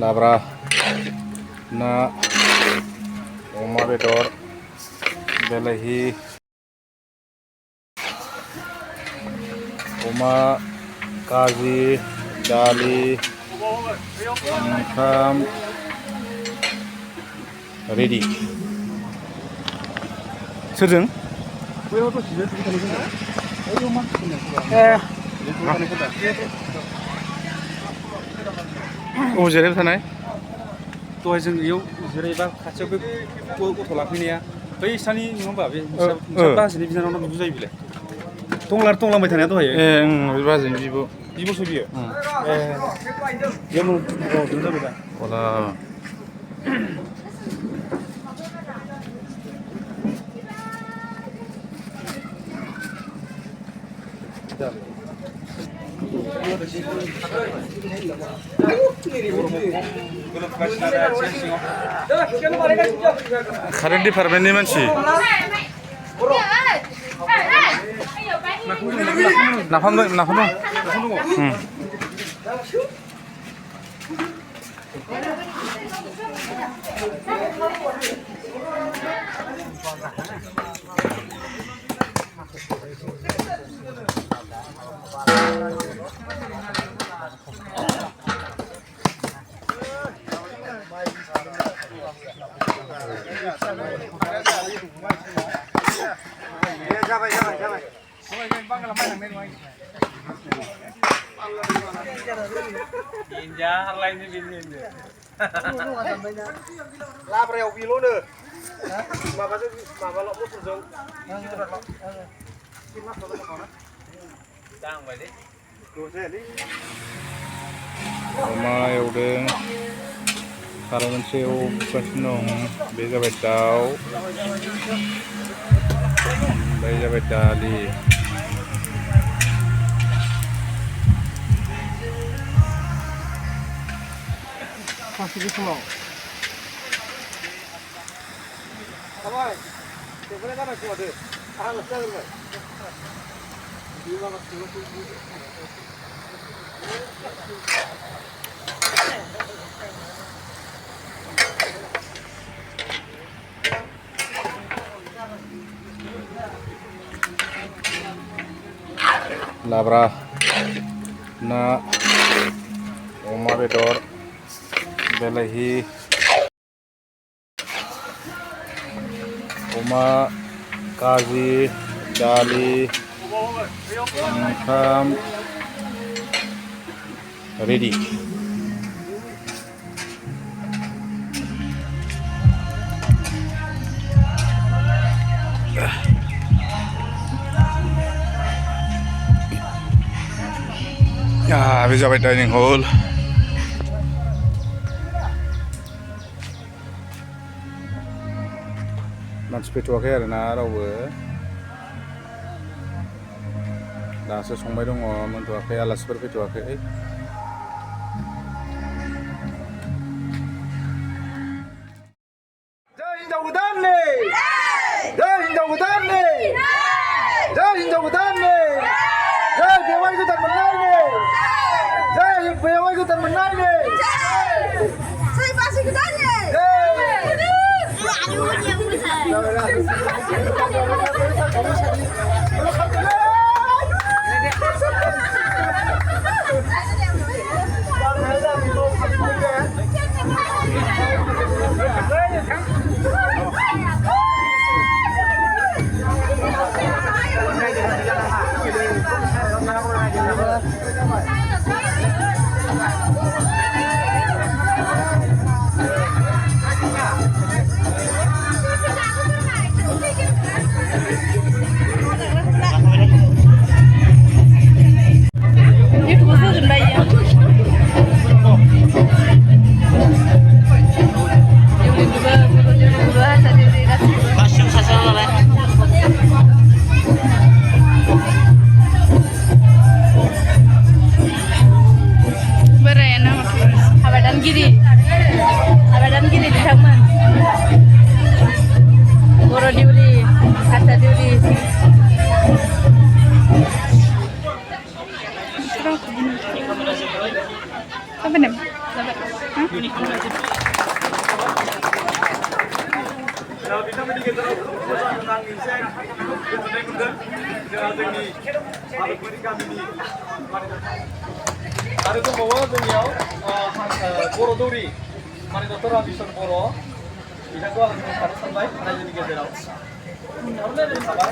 लाब्रा ना अमा बेदर बेलाहि अमा काजि दालि ओंखाम रेडि सोरजों अ जिरायबाय थानाय दहाय जों बेयाव जिरायबा खाथियाव बे गथ' लाफैनाया बै सानि नङा होमबा बे बाजैनि बिनानावना बिबो जायो बेलाय तंलांबाय थानाया दहाय ए बे बाजैनि बिब'सो बियो बेयावनो जाबाय दा अला कारेन्ट डिपार्टमेन्टनि मानसि नाफाम दं लाब्रायाव बेल'नो माबाजों माबाल' मथरजों अमा एवदों आरो मोनसे एवगासिनो दं बे जाबाय दाउ बे जाबाय दालि लाब्रा ना अमा बेदर बेलाहि अमा काजि दालि ओंखाम रेडि बे जाबाय डाइनिं हल मानसि फैथ'वाखै आरोना रावबो दासो संबाय दङ मोनथ'वाखै आलासिफोर फैथ'वाखै हिनजाव गोदाननि हिनजाव गोदाननि हिनजाव गोदाननि बेवाइ गोदान मोननायनि बेवाइ गोदान मोननायनि बाजै गोदाननि 자, 비타민이 게다가 고소한 인생 गोजोननाय मोनदों जोंहा जोंनि भारतनि गामिनि आरो दंबावो जोंनियाव बर' दौरि माने डक्टर रामकिशन बर' बिथांखौ आं बुंखानो सानबाय रायजोनि गेजेराव रायज्लायनो सानबाय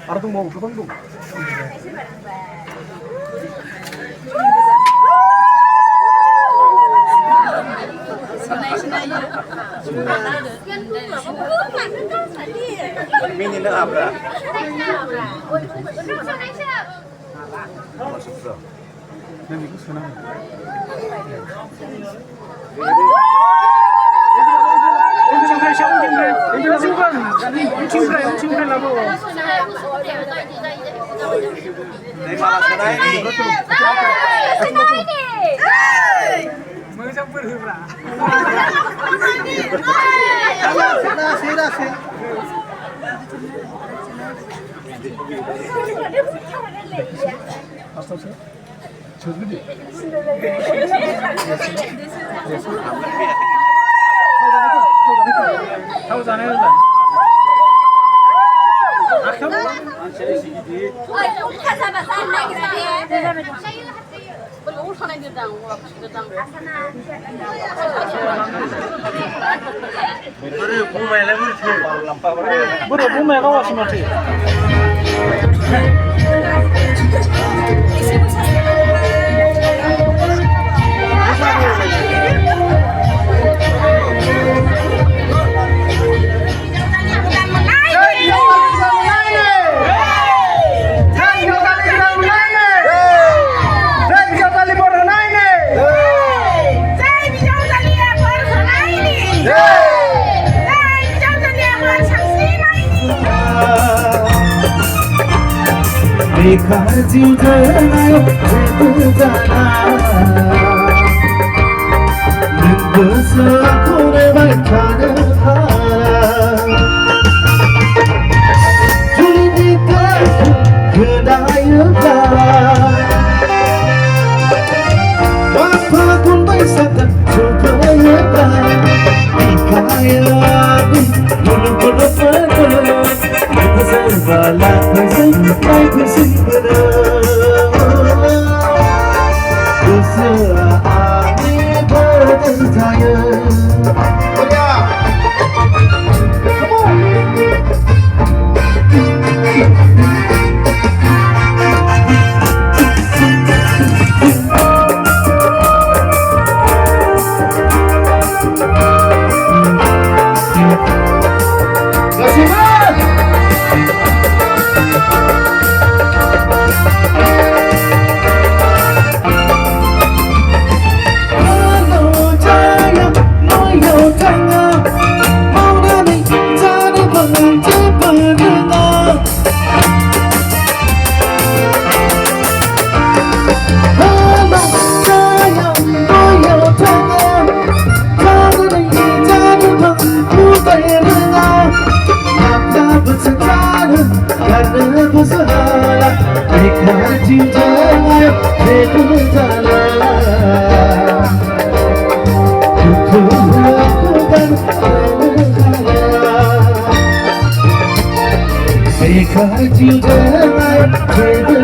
Ada tuh mau kepan tuh. Minin na abra. Masuk bro. Nanti ku sana. Tahu sana lah. Because you turn out to Because you turn my table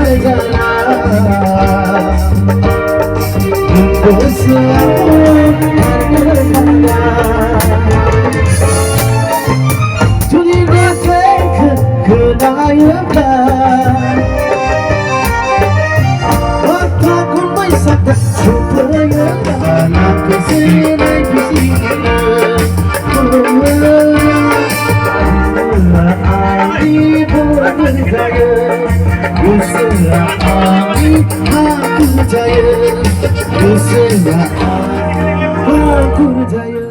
Desire, aku percaya, aku percaya.